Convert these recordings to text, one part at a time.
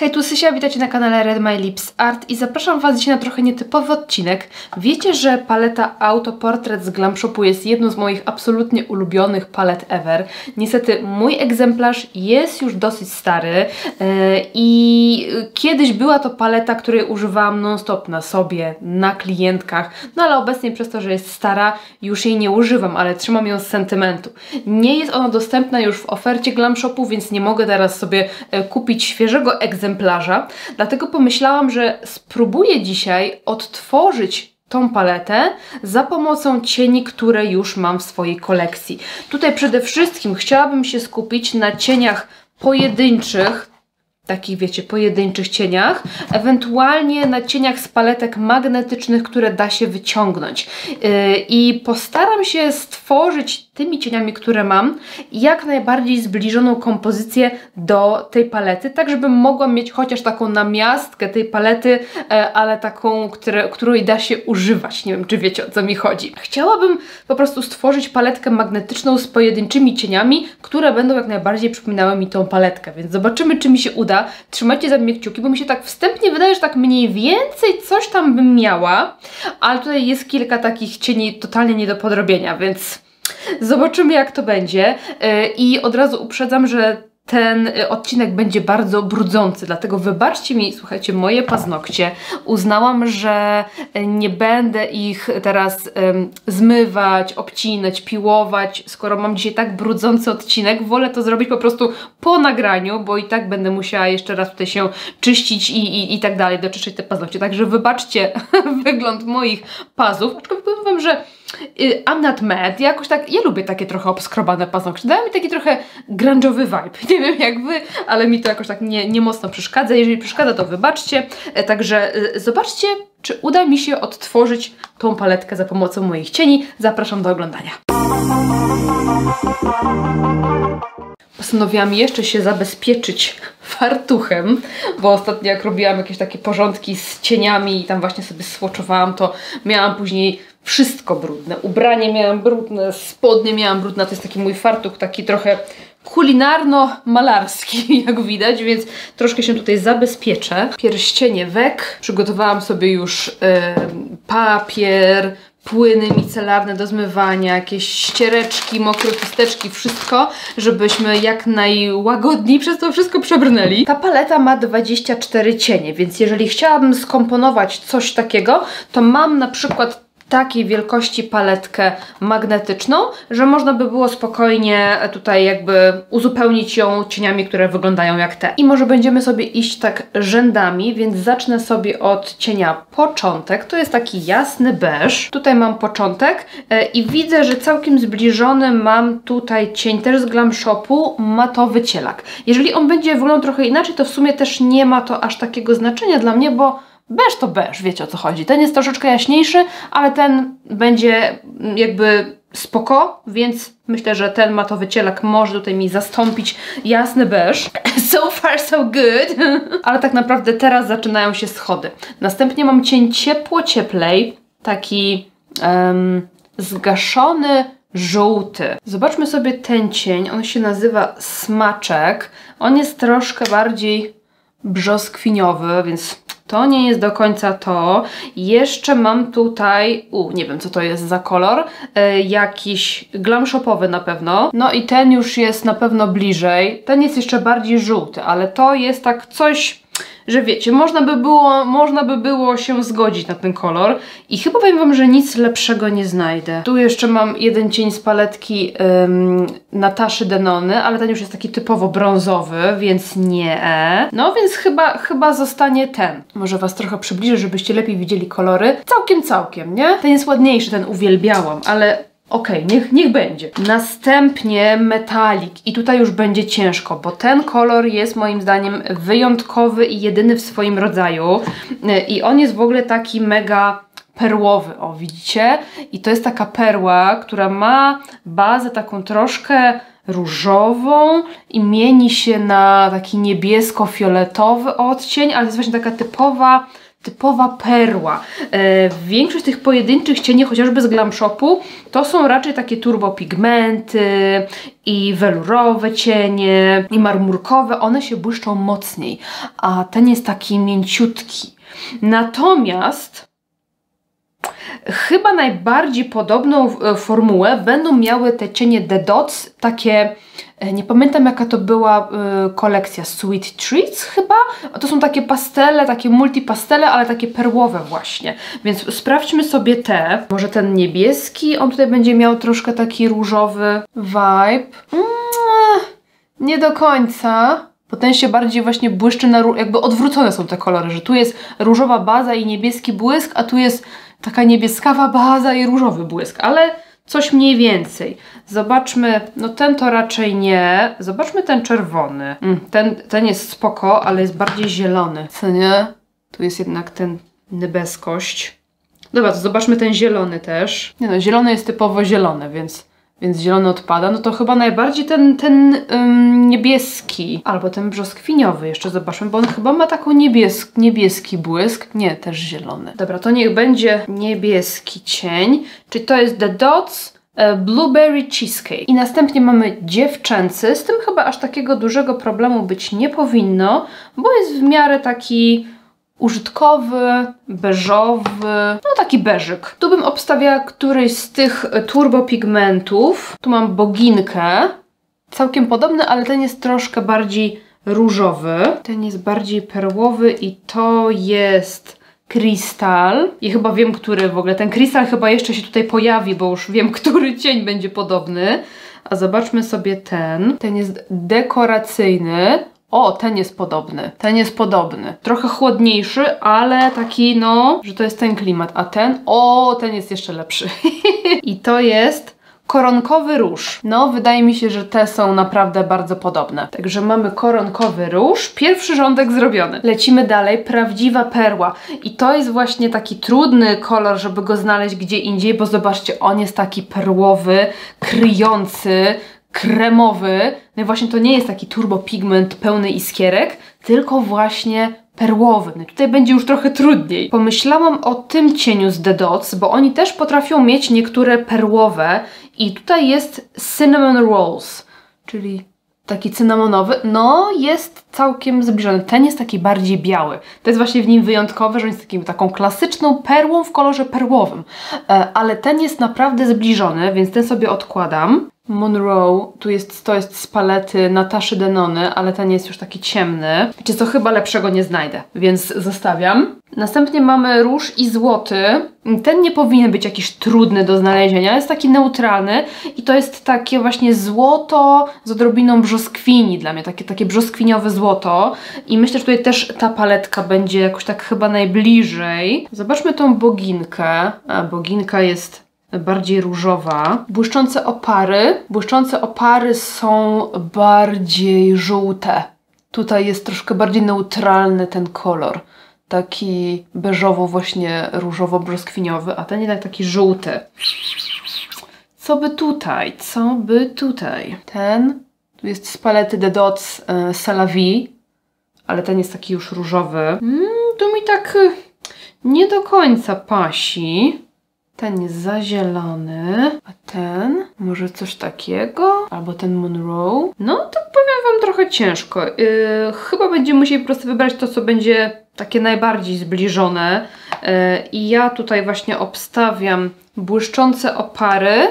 Hej, tu Sysia, witajcie na kanale Red My Lips Art i zapraszam Was dzisiaj na trochę nietypowy odcinek. Wiecie, że paleta Autoportret z Glam Shopu jest jedną z moich absolutnie ulubionych palet ever. Niestety mój egzemplarz jest już dosyć stary i kiedyś była to paleta, której używałam non-stop na sobie, na klientkach, no ale obecnie przez to, że jest stara, już jej nie używam, ale trzymam ją z sentymentu. Nie jest ona dostępna już w ofercie Glam Shopu, więc nie mogę teraz sobie kupić świeżego egzemplarza, dlatego pomyślałam, że spróbuję dzisiaj odtworzyć tą paletę za pomocą cieni, które już mam w swojej kolekcji. Tutaj przede wszystkim chciałabym się skupić na cieniach pojedynczych, takich wiecie, pojedynczych cieniach, ewentualnie na cieniach z paletek magnetycznych, które da się wyciągnąć. I postaram się stworzyć tymi cieniami, które mam, jak najbardziej zbliżoną kompozycję do tej palety, tak żebym mogła mieć chociaż taką namiastkę tej palety, ale taką, której da się używać. Nie wiem, czy wiecie, o co mi chodzi. Chciałabym po prostu stworzyć paletkę magnetyczną z pojedynczymi cieniami, które będą jak najbardziej przypominały mi tą paletkę, więc zobaczymy, czy mi się uda. Trzymajcie za mnie kciuki, bo mi się tak wstępnie wydaje, że tak mniej więcej coś tam bym miała, ale tutaj jest kilka takich cieni totalnie nie do podrobienia, więc zobaczymy, jak to będzie. I od razu uprzedzam, że ten odcinek będzie bardzo brudzący, dlatego wybaczcie mi, słuchajcie, moje paznokcie. Uznałam, że nie będę ich teraz zmywać, obcinać, piłować, skoro mam dzisiaj tak brudzący odcinek. Wolę to zrobić po prostu po nagraniu, bo i tak będę musiała jeszcze raz tutaj się czyścić i tak dalej, doczyszczać te paznokcie. Także wybaczcie wygląd moich pazów, aczkolwiek powiem Wam, że I'm not mad. Jakoś tak, ja lubię takie trochę obskrobane paznokcie. Dają mi taki trochę grunge'owy vibe. Nie wiem jak Wy, ale mi to jakoś tak nie mocno przeszkadza. Jeżeli przeszkadza, to wybaczcie. Także zobaczcie, czy uda mi się odtworzyć tą paletkę za pomocą moich cieni. Zapraszam do oglądania. Postanowiłam jeszcze się zabezpieczyć fartuchem, bo ostatnio jak robiłam jakieś takie porządki z cieniami i tam właśnie sobie swatchowałam, to miałam później wszystko brudne. Ubranie miałam brudne, spodnie miałam brudne. To jest taki mój fartuch, taki trochę kulinarno-malarski, jak widać, więc troszkę się tutaj zabezpieczę. Pierścienie wek. Przygotowałam sobie już papier, płyny micelarne do zmywania, jakieś ściereczki, mokre chusteczki, wszystko, żebyśmy jak najłagodniej przez to wszystko przebrnęli. Ta paleta ma 24 cienie, więc jeżeli chciałabym skomponować coś takiego, to mam na przykład takiej wielkości paletkę magnetyczną, że można by było spokojnie tutaj jakby uzupełnić ją cieniami, które wyglądają jak te. I może będziemy sobie iść tak rzędami, więc zacznę sobie od cienia początek. To jest taki jasny beż. Tutaj mam początek i widzę, że całkiem zbliżony mam tutaj cień też z Glam Shopu, matowy cielak. Jeżeli on będzie wyglądał trochę inaczej, to w sumie też nie ma to aż takiego znaczenia dla mnie, bo beż to beż, wiecie o co chodzi. Ten jest troszeczkę jaśniejszy, ale ten będzie jakby spoko, więc myślę, że ten matowy cielak może tutaj mi zastąpić jasny beż. So far so good. Ale tak naprawdę teraz zaczynają się schody. Następnie mam cień ciepło-cieplej, taki zgaszony żółty. Zobaczmy sobie ten cień, on się nazywa Smaczek. On jest troszkę bardziej brzoskwiniowy, więc to nie jest do końca to. Jeszcze mam tutaj, nie wiem co to jest za kolor, jakiś Glam Shopowy na pewno. No i ten już jest na pewno bliżej. Ten jest jeszcze bardziej żółty, ale to jest tak coś, że wiecie, można by było się zgodzić na ten kolor i chyba powiem Wam, że nic lepszego nie znajdę. Tu jeszcze mam jeden cień z paletki Nataszy Denony, ale ten już jest taki typowo brązowy, więc nie. No więc chyba zostanie ten. Może Was trochę przybliżę, żebyście lepiej widzieli kolory. Całkiem, nie? Ten jest ładniejszy, ten uwielbiałam, ale okej, niech będzie. Następnie metalik i tutaj już będzie ciężko, bo ten kolor jest moim zdaniem wyjątkowy i jedyny w swoim rodzaju i on jest w ogóle taki mega perłowy, o widzicie? I to jest taka perła, która ma bazę taką troszkę różową i mieni się na taki niebiesko-fioletowy odcień, ale to jest właśnie taka typowa typowa perła. Większość tych pojedynczych cieni, chociażby z Glam Shopu, to są raczej takie turbopigmenty i welurowe cienie i marmurkowe. One się błyszczą mocniej, a ten jest taki mięciutki. Natomiast chyba najbardziej podobną formułę będą miały te cienie The Dots, takie, nie pamiętam jaka to była kolekcja, Sweet Treats chyba? To są takie pastele, takie multipastele, ale takie perłowe właśnie. Więc sprawdźmy sobie te. Może ten niebieski, on tutaj będzie miał troszkę taki różowy vibe. Nie do końca. Bo ten się bardziej właśnie błyszczy na jakby odwrócone są te kolory, że tu jest różowa baza i niebieski błysk, a tu jest taka niebieskawa baza i różowy błysk, ale coś mniej więcej. Zobaczmy, no ten to raczej nie. Zobaczmy ten czerwony. Ten jest spoko, ale jest bardziej zielony. Co nie? Tu jest jednak ten niebieskość. Dobra, to zobaczmy ten zielony też. Nie no, zielony jest typowo zielony, więc zielony odpada. No to chyba najbardziej ten niebieski. Albo ten brzoskwiniowy jeszcze zobaczmy, bo on chyba ma taką niebieski błysk. Nie, też zielony. Dobra, to niech będzie niebieski cień. Czyli to jest The Dots Blueberry Cheesecake. I następnie mamy dziewczęcy. Z tym chyba aż takiego dużego problemu być nie powinno, bo jest w miarę taki użytkowy, beżowy, no taki beżyk. Tu bym obstawiała któryś z tych turbopigmentów. Tu mam boginkę, całkiem podobny, ale ten jest troszkę bardziej różowy. Ten jest bardziej perłowy i to jest Krystal. I chyba wiem, który w ogóle. Ten Krystal chyba jeszcze się tutaj pojawi, bo już wiem, który cień będzie podobny. A zobaczmy sobie ten. Ten jest dekoracyjny. O, ten jest podobny. Ten jest podobny. Trochę chłodniejszy, ale taki, no, że to jest ten klimat. A ten, o, ten jest jeszcze lepszy. I to jest koronkowy róż. No, wydaje mi się, że te są naprawdę bardzo podobne. Także mamy koronkowy róż. Pierwszy rządek zrobiony. Lecimy dalej. Prawdziwa perła. I to jest właśnie taki trudny kolor, żeby go znaleźć gdzie indziej, bo zobaczcie, on jest taki perłowy, kryjący, kremowy. No i właśnie to nie jest taki turbopigment pełny iskierek, tylko właśnie perłowy. No i tutaj będzie już trochę trudniej. Pomyślałam o tym cieniu z The Dots, bo oni też potrafią mieć niektóre perłowe i tutaj jest Cinnamon Rolls, czyli taki cynamonowy. No, jest całkiem zbliżony. Ten jest taki bardziej biały. To jest właśnie w nim wyjątkowe, że jest taką klasyczną perłą w kolorze perłowym. Ale ten jest naprawdę zbliżony, więc ten sobie odkładam. Monroe, to jest z palety Nataszy Denony, ale ten jest już taki ciemny. Wiecie co, chyba lepszego nie znajdę, więc zostawiam. Następnie mamy róż i złoty. Ten nie powinien być jakiś trudny do znalezienia, jest taki neutralny i to jest takie właśnie złoto z odrobiną brzoskwini dla mnie, takie brzoskwiniowe złoto. I myślę, że tutaj też ta paletka będzie jakoś tak chyba najbliżej. Zobaczmy tą boginkę. A, boginka jest bardziej różowa. Błyszczące opary. Błyszczące opary są bardziej żółte. Tutaj jest troszkę bardziej neutralny ten kolor. Taki beżowo właśnie różowo-brzoskwiniowy, a ten jednak taki żółty. Co by tutaj? Co by tutaj? Ten, tu jest z palety The Dots C'est la Vie, ale ten jest taki już różowy. Tu mi tak nie do końca pasi. Ten jest zazielony, a ten może coś takiego, albo ten Monroe. No to powiem wam trochę ciężko. Chyba będziemy musieli po prostu wybrać to, co będzie takie najbardziej zbliżone. I ja tutaj właśnie obstawiam błyszczące opary,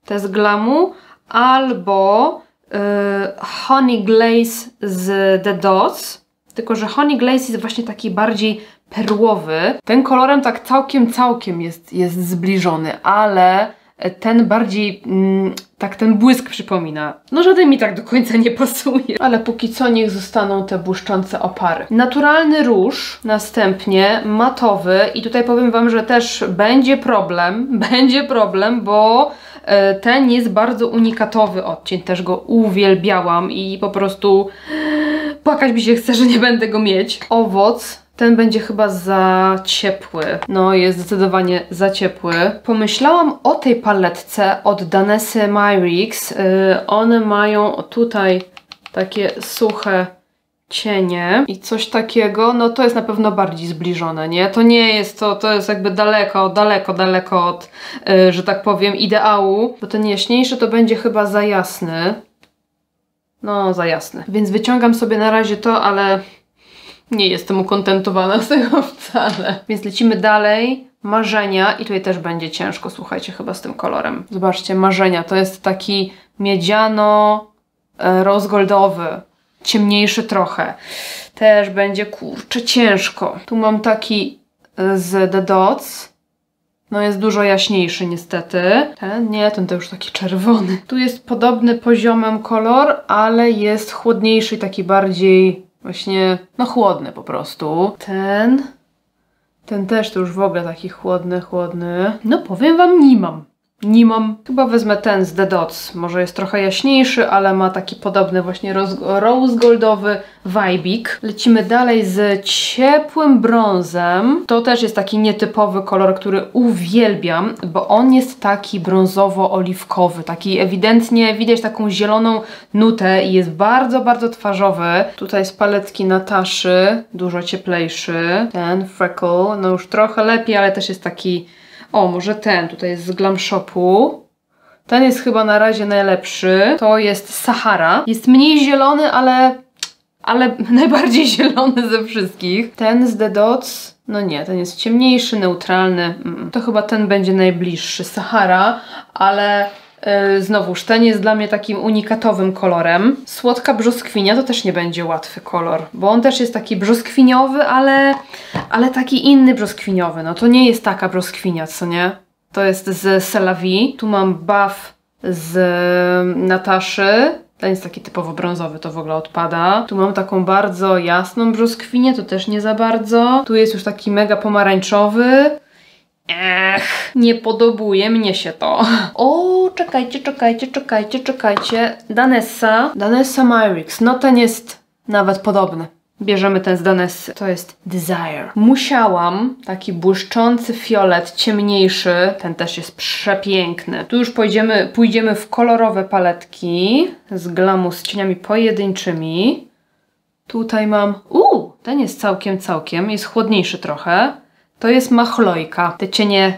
te z Glamu, albo Honey Glaze z The Dots. Tylko że Honey Glaze jest właśnie taki bardziej perłowy. Ten kolorem tak całkiem jest zbliżony, ale ten bardziej, tak ten błysk przypomina. No żaden mi tak do końca nie pasuje. Ale póki co niech zostaną te błyszczące opary. Naturalny róż, następnie matowy i tutaj powiem wam, że też będzie problem, bo ten jest bardzo unikatowy odcień, też go uwielbiałam i po prostu płakać mi się chce, że nie będę go mieć. Owoc. Ten będzie chyba za ciepły. No, jest zdecydowanie za ciepły. Pomyślałam o tej paletce od Danessy Myricks. One mają tutaj takie suche cienie i coś takiego, no to jest na pewno bardziej zbliżone, nie? To nie jest to jest jakby daleko od, że tak powiem, ideału, bo ten jaśniejszy to będzie chyba za jasny. No, za jasny. Więc wyciągam sobie na razie to, ale nie jestem ukontentowana z tego wcale. Więc lecimy dalej. Marzenia i tutaj też będzie ciężko, słuchajcie, chyba z tym kolorem. Zobaczcie, marzenia to jest taki miedziano-rozgoldowy, ciemniejszy trochę. Też będzie, kurczę, ciężko. Tu mam taki z The Dots. No jest dużo jaśniejszy niestety. Ten to już taki czerwony. Tu jest podobny poziomem kolor, ale jest chłodniejszy, taki bardziej właśnie, no chłodny po prostu. Ten też to już w ogóle taki chłodny. No powiem wam, nie mam. Chyba wezmę ten z The Dots. Może jest trochę jaśniejszy, ale ma taki podobny właśnie rose goldowy vibik. Lecimy dalej z ciepłym brązem. To też jest taki nietypowy kolor, który uwielbiam, bo on jest taki brązowo-oliwkowy. Taki ewidentnie widać taką zieloną nutę i jest bardzo, bardzo twarzowy. Tutaj z paletki Nataszy, dużo cieplejszy. Ten Freckle, no już trochę lepiej, ale też jest taki... O, może ten tutaj jest z Glam Shopu. Ten jest chyba na razie najlepszy. To jest Sahara. Jest mniej zielony, ale najbardziej zielony ze wszystkich. Ten z The Dots, no nie, ten jest ciemniejszy, neutralny. To chyba ten będzie najbliższy. Sahara, ale znowuż ten jest dla mnie takim unikatowym kolorem. Słodka brzoskwinia to też nie będzie łatwy kolor, bo on też jest taki brzoskwiniowy, ale taki inny brzoskwiniowy. No to nie jest taka brzoskwinia, co nie? To jest z C'est La Vie. Tu mam buff z Nataszy. Ten jest taki typowo brązowy, to w ogóle odpada. Tu mam taką bardzo jasną brzoskwinię, to też nie za bardzo. Tu jest już taki mega pomarańczowy. Nie podobuje mnie się to. O, czekajcie. Danessa Myrix. No ten jest nawet podobny. Bierzemy ten z Danessy. To jest Desire. Musiałam. Taki błyszczący fiolet, ciemniejszy. Ten też jest przepiękny. Tu już pójdziemy w kolorowe paletki z Glamu z cieniami pojedynczymi. Tutaj mam... ten jest całkiem. Jest chłodniejszy trochę. To jest Machlojka. Te cienie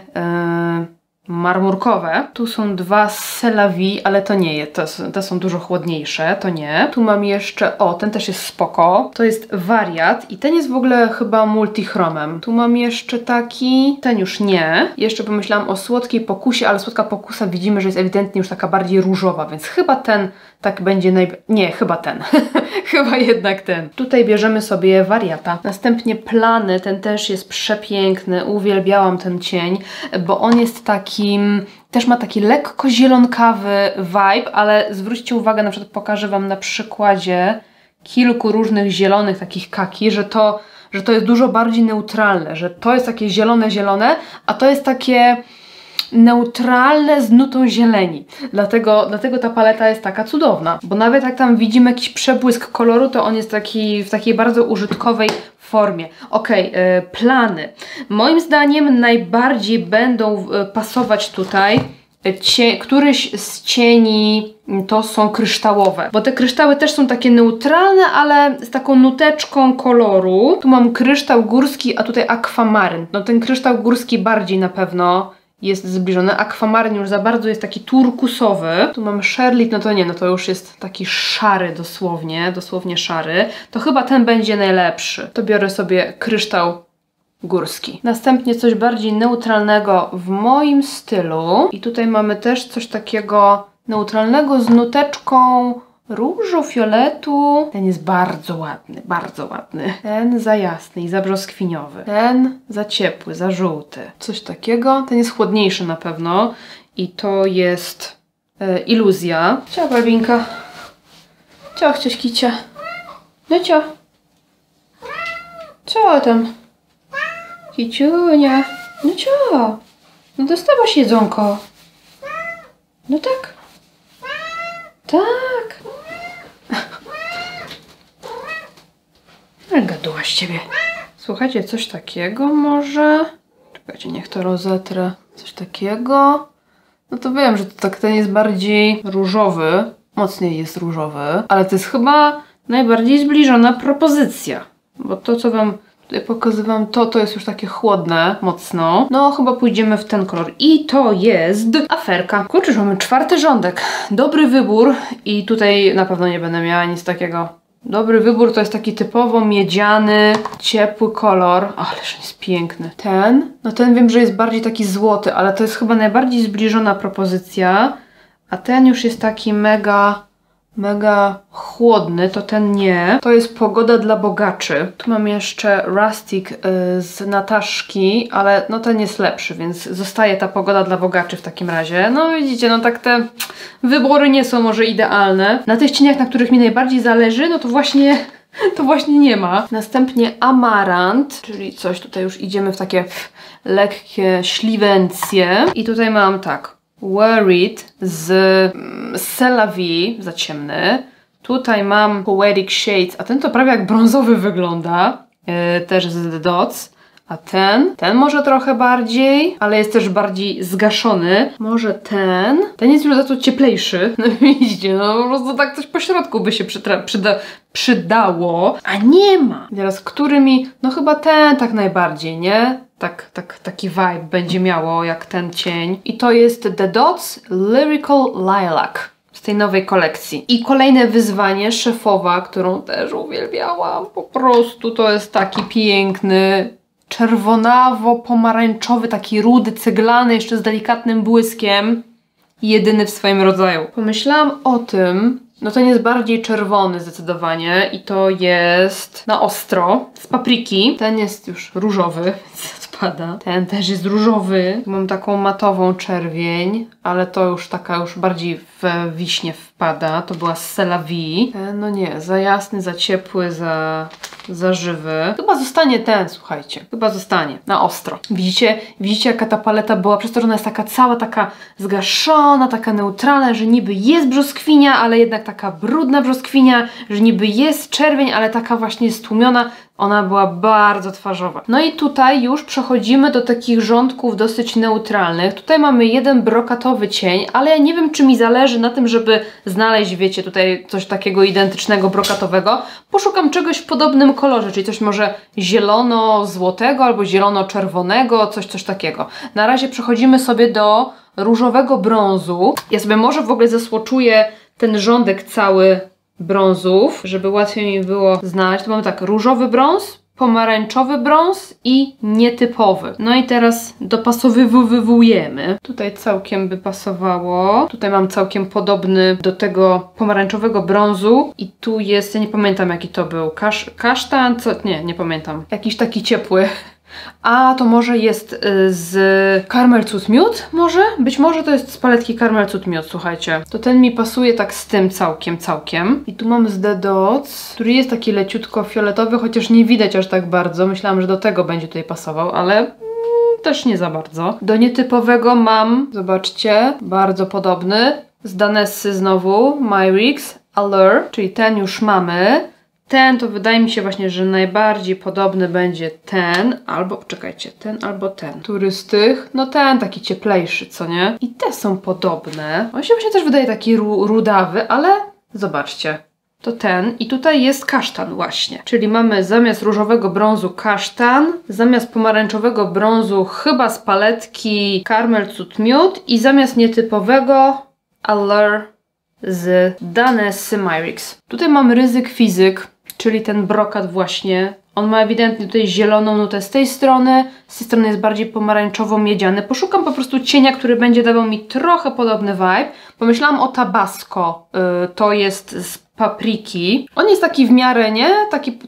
marmurkowe. Tu są dwa C'est La Vie, ale to nie jest. Te są dużo chłodniejsze, to nie. Tu mam jeszcze, ten też jest spoko. To jest Wariat i ten jest w ogóle chyba multichromem. Tu mam jeszcze taki, ten już nie. Jeszcze pomyślałam o Słodkiej Pokusie, ale Słodka Pokusa widzimy, że jest ewidentnie już taka bardziej różowa, więc chyba ten tak będzie Nie, chyba ten. Chyba jednak ten. Tutaj bierzemy sobie Wariata. Następnie Plany, ten też jest przepiękny. Uwielbiałam ten cień, bo on jest takim... Też ma taki lekko zielonkawy vibe, ale zwróćcie uwagę, na przykład pokażę wam na przykładzie kilku różnych zielonych takich kaki, że to jest dużo bardziej neutralne, że to jest takie zielone, a to jest takie neutralne z nutą zieleni. Dlatego ta paleta jest taka cudowna, bo nawet jak tam widzimy jakiś przebłysk koloru, to on jest taki w takiej bardzo użytkowej formie. Plany. Moim zdaniem najbardziej będą pasować tutaj któryś z cieni to są kryształowe, bo te kryształy też są takie neutralne, ale z taką nuteczką koloru. Tu mam kryształ górski, a tutaj akwamaryn. No ten kryształ górski bardziej na pewno jest zbliżony. Akwamaryn już za bardzo jest taki turkusowy. Tu mam Sherlit, to już jest taki szary dosłownie szary. To chyba ten będzie najlepszy. To biorę sobie kryształ górski. Następnie coś bardziej neutralnego w moim stylu. I tutaj mamy też coś takiego neutralnego z nuteczką różu, fioletu. Ten jest bardzo ładny. Ten za jasny i za brzoskwiniowy. Ten za ciepły, za żółty. Coś takiego. Ten jest chłodniejszy na pewno. I to jest Iluzja. Cio, Barbinka. Cio, chcieć kicia. No cio. Co tam? Kiciunia. No cio. No dostałaś jedzonko. No tak. Tak. Gaduła z ciebie. Słuchajcie, coś takiego może... Czekajcie, niech to rozetrę. Coś takiego. No to wiem, że to tak ten jest bardziej różowy. Mocniej jest różowy. Ale to jest chyba najbardziej zbliżona propozycja. Bo to, co wam tutaj pokazywałam, to jest już takie chłodne mocno. No, chyba pójdziemy w ten kolor. I to jest aferka. Kurczę, mamy 4. rządek. Dobry wybór i tutaj na pewno nie będę miała nic takiego. Dobry wybór to jest taki typowo miedziany, ciepły kolor. Ależ on jest piękny. Ten wiem, że jest bardziej taki złoty, ale to jest chyba najbardziej zbliżona propozycja. A ten już jest taki mega chłodny, to ten nie. To jest Pogoda dla bogaczy. Tu mam jeszcze Rustic z Nataszki, ale no ten jest lepszy, więc zostaje ta Pogoda dla bogaczy w takim razie. No widzicie, no tak te wybory nie są może idealne. Na tych cieniach, na których mi najbardziej zależy, no to właśnie nie ma. Następnie Amarant, czyli coś tutaj już idziemy w takie lekkie śliwencje. I tutaj mam tak. Worried z C'est la Vie, za ciemny. Tutaj mam Poetic Shades, a ten to prawie jak brązowy wygląda. Też z The Dots. A ten może trochę bardziej, ale jest też bardziej zgaszony. Może ten jest już za to cieplejszy. No widzicie, no po prostu tak coś po środku by się przydało. A nie ma! Teraz, który mi, no chyba ten tak najbardziej, nie? Taki vibe będzie miało jak ten cień. I to jest The Dots Lyrical Lilac z tej nowej kolekcji. I kolejne wyzwanie, szefowa, którą też uwielbiałam. Po prostu to jest taki piękny, czerwonawo-pomarańczowy, taki rudy, ceglany, jeszcze z delikatnym błyskiem. Jedyny w swoim rodzaju. Pomyślałam o tym, no ten jest bardziej czerwony zdecydowanie i to jest na ostro, z papryki. Ten jest już różowy, więc odpada. Ten też jest różowy. Mam taką matową czerwień, ale to już taka już bardziej w wiśnie wpada. To była C'est la Vie. Ten, no nie, za jasny, za ciepły, za żywy. Chyba zostanie ten, słuchajcie. Chyba zostanie. Na ostro. Widzicie jaka ta paleta była? Przez to, że ona jest taka cała, taka zgaszona, taka neutralna, że niby jest brzoskwinia, ale jednak taka brudna brzoskwinia, że niby jest czerwień, ale taka właśnie stłumiona. Ona była bardzo twarzowa. No i tutaj już przechodzimy do takich rządków dosyć neutralnych. Tutaj mamy jeden brokatowy cień, ale ja nie wiem, czy mi zależy na tym, żeby znaleźć, wiecie, tutaj coś takiego identycznego, brokatowego. Poszukam czegoś w podobnym kolorze, czyli coś może zielono-złotego albo zielono-czerwonego, coś takiego. Na razie przechodzimy sobie do różowego brązu. Ja sobie może w ogóle zasłoczuję ten rządek cały brązów, żeby łatwiej mi było znaleźć. To mamy tak, różowy brąz, pomarańczowy brąz i nietypowy. No i teraz dopasowywujemy. Tutaj całkiem by pasowało. Tutaj mam całkiem podobny do tego pomarańczowego brązu i tu jest, ja nie pamiętam jaki to był, kasztan, nie pamiętam. Jakiś taki ciepły. A to może jest z Caramel Cud Miód? Może? Być może to jest z paletki Caramel Cud Miód, słuchajcie. To ten mi pasuje tak z tym całkiem. I tu mam z The Dots, który jest taki leciutko fioletowy, chociaż nie widać aż tak bardzo. Myślałam, że do tego będzie tutaj pasował, ale też nie za bardzo. Do nietypowego mam, zobaczcie, bardzo podobny. Z Danessy znowu, Myrix Allure, czyli ten już mamy. Ten to wydaje mi się właśnie, że najbardziej podobny będzie ten, albo, czekajcie, ten albo ten. Który z tych? No ten taki cieplejszy, co nie? I te są podobne. On się właśnie też wydaje taki rudawy, ale zobaczcie. To ten i tutaj jest kasztan właśnie. Czyli mamy zamiast różowego brązu kasztan, zamiast pomarańczowego brązu chyba z paletki Caramel Cud Miód i zamiast nietypowego Allure z Danessy Myrix. Tutaj mam ryzyk fizyk, czyli ten brokat właśnie. On ma ewidentnie tutaj zieloną nutę z tej strony jest bardziej pomarańczowo-miedziany. Poszukam po prostu cienia, który będzie dawał mi trochę podobny vibe. Pomyślałam o Tabasco, to jest z papryki. On jest taki w miarę, nie? Taki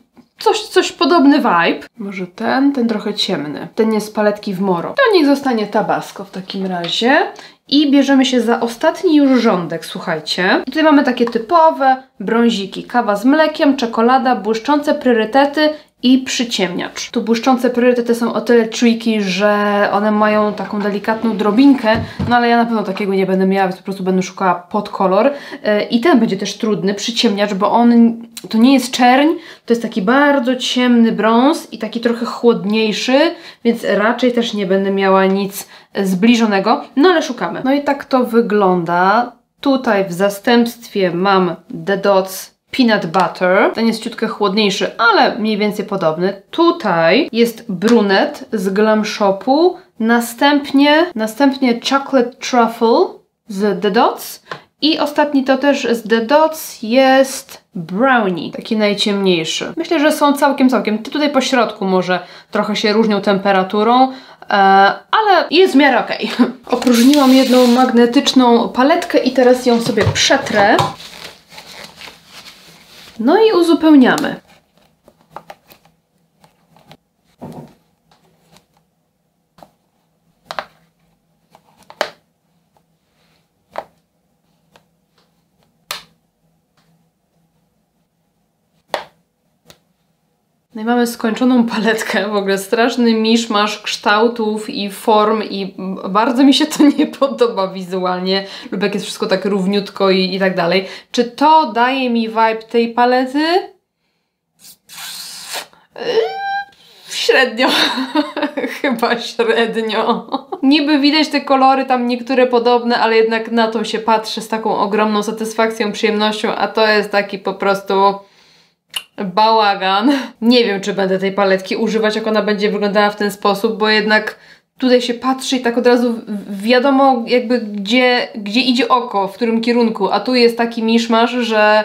coś podobny vibe. Może ten trochę ciemny. Ten jest z paletki w Moro. To niech zostanie Tabasco w takim razie. I bierzemy się za ostatni już rządek, słuchajcie. I tutaj mamy takie typowe brąziki. Kawa z mlekiem, czekolada, błyszczące priorytety i przyciemniacz. Tu błyszczące priorytety są o tyle tricky, że one mają taką delikatną drobinkę, no ale ja na pewno takiego nie będę miała, więc po prostu będę szukała pod kolor. I ten będzie też trudny, przyciemniacz, bo on to nie jest czerń, to jest taki bardzo ciemny brąz i taki trochę chłodniejszy, więc raczej też nie będę miała nic zbliżonego, no ale szukamy. No i tak to wygląda. Tutaj w zastępstwie mam The Dots Peanut Butter. Ten jest ciutkę chłodniejszy, ale mniej więcej podobny. Tutaj jest brunet z Glam Shopu. Następnie Chocolate Truffle z The Dots. I ostatni to też z The Dots jest Brownie, taki najciemniejszy. Myślę, że są całkiem. Tutaj po środku może trochę się różnią temperaturą, ale jest w miarę okej. Opróżniłam jedną magnetyczną paletkę i teraz ją sobie przetrę. No i uzupełniamy. No i mamy skończoną paletkę, w ogóle straszny miszmasz kształtów i form i bardzo mi się to nie podoba wizualnie, lub jak jest wszystko tak równiutko i tak dalej. Czy to daje mi vibe tej palety? Średnio. Chyba średnio. Niby widać te kolory tam niektóre podobne, ale jednak na to się patrzy z taką ogromną satysfakcją, przyjemnością, a to jest taki po prostu bałagan. Nie wiem, czy będę tej paletki używać, jak ona będzie wyglądała w ten sposób, bo jednak tutaj się patrzy i tak od razu wiadomo jakby gdzie idzie oko, w którym kierunku, a tu jest taki miszmasz, że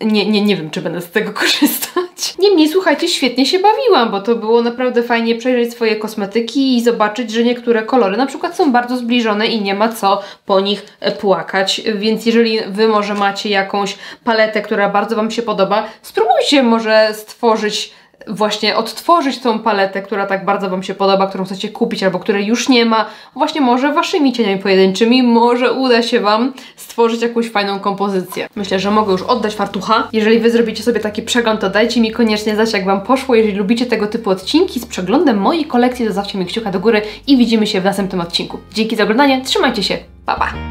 nie wiem, czy będę z tego korzystać. Niemniej, słuchajcie, świetnie się bawiłam, bo to było naprawdę fajnie przejrzeć swoje kosmetyki i zobaczyć, że niektóre kolory na przykład są bardzo zbliżone i nie ma co po nich płakać, więc jeżeli Wy może macie jakąś paletę, która bardzo Wam się podoba, spróbujcie może odtworzyć tą paletę, która tak bardzo Wam się podoba, którą chcecie kupić albo której już nie ma. Właśnie może Waszymi cieniami pojedynczymi może uda się Wam stworzyć jakąś fajną kompozycję. Myślę, że mogę już oddać fartucha. Jeżeli Wy zrobicie sobie taki przegląd, to dajcie mi koniecznie znać, jak Wam poszło. Jeżeli lubicie tego typu odcinki z przeglądem mojej kolekcji, to zostawcie mi kciuka do góry i widzimy się w następnym odcinku. Dzięki za oglądanie, trzymajcie się, pa pa!